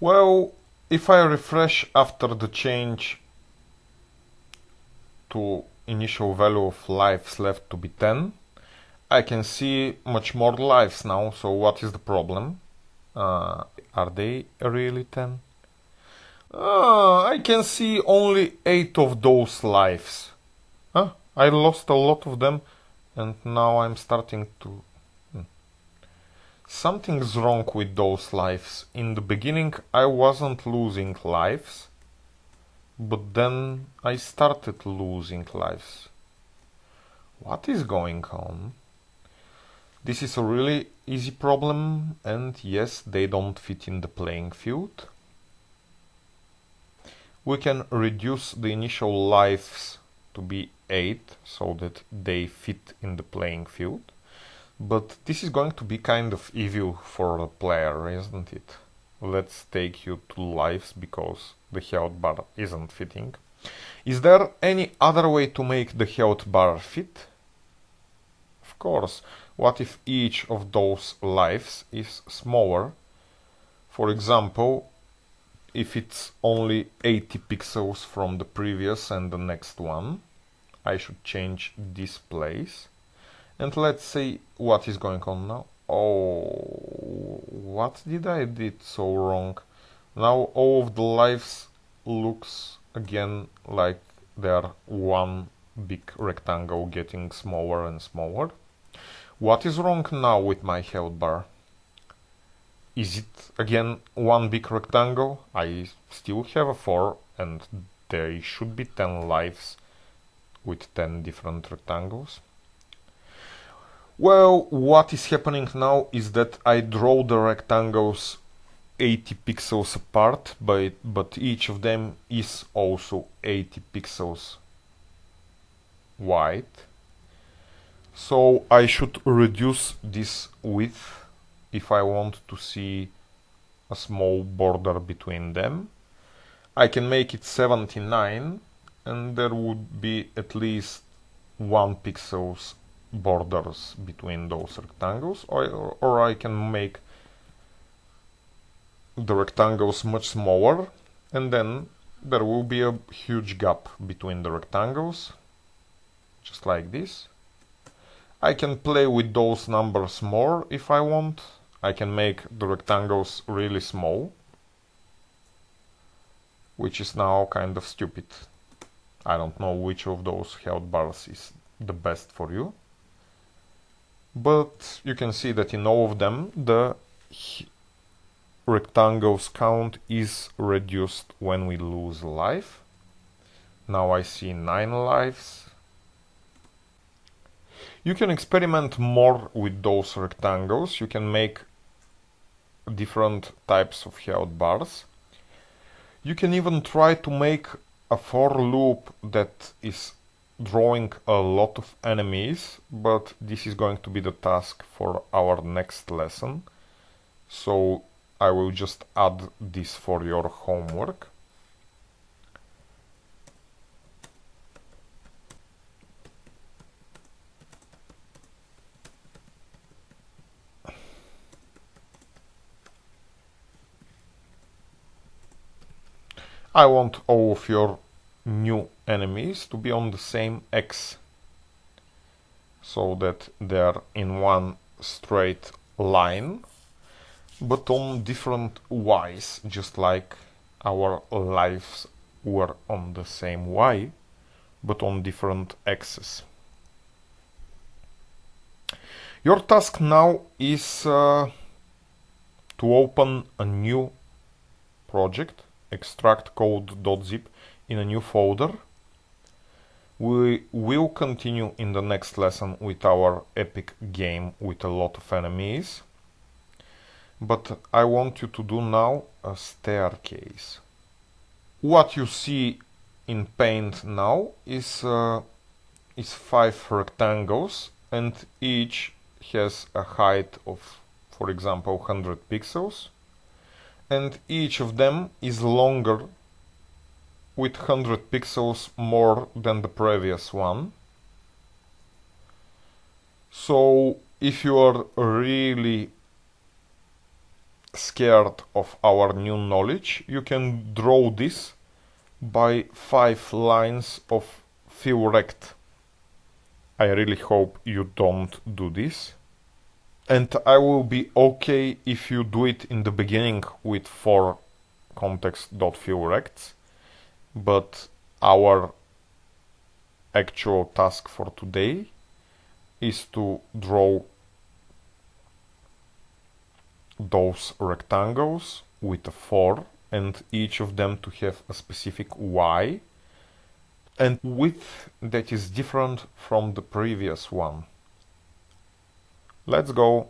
Well, if I refresh after the change to initial value of lives left to be 10, I can see much more lives now. So what is the problem? Are they really 10? I can see only 8 of those lives. I lost a lot of them and now I'm starting to... Something's wrong with those lives. In the beginning I wasn't losing lives, but then I started losing lives. What is going on? This is a really easy problem, and yes, they don't fit in the playing field. We can reduce the initial lives to be 8 so that they fit in the playing field. But this is going to be kind of evil for the player, isn't it? Let's take you 2 lives because the health bar isn't fitting. Is there any other way to make the health bar fit? Of course. What if each of those lives is smaller? For example, if it's only 80 pixels from the previous and the next one, I should change this place. And let's see what is going on now. Oh, what did I did so wrong? Now all of the lives looks again like they are one big rectangle getting smaller and smaller. What is wrong now with my health bar? Is it again one big rectangle? I still have a 4 and there should be 10 lives with 10 different rectangles. Well, what is happening now is that I draw the rectangles 80 pixels apart, but each of them is also 80 pixels wide. So I should reduce this width if I want to see a small border between them. I can make it 79 and there would be at least 1 pixels borders between those rectangles, or I can make the rectangles much smaller and then there will be a huge gap between the rectangles, just like this. I can play with those numbers more if I want. I can make the rectangles really small, which is now kind of stupid. I don't know which of those health bars is the best for you. But you can see that in all of them the rectangles count is reduced when we lose life. Now I see 9 lives. You can experiment more with those rectangles. You can make different types of health bars. You can even try to make a for loop that is drawing a lot of enemies, but this is going to be the task for our next lesson. So I will just add this for your homework. I want all of your new enemies to be on the same X, so that they're in one straight line, but on different Y's, just like our lives were on the same Y, but on different X's. Your task now is to open a new project, extract code.zip in a new folder. We will continue in the next lesson with our epic game with a lot of enemies. But I want you to do now a staircase. What you see in Paint now is 5 rectangles, and each has a height of, for example, 100 pixels. And each of them is longer with 100 pixels more than the previous one. So if you are really scared of our new knowledge, you can draw this by 5 lines of fill rect. I really hope you don't do this. And I will be okay if you do it in the beginning with 4 context.fillRects, but our actual task for today is to draw those rectangles with a 4 and each of them to have a specific Y and width that is different from the previous one. Let's go.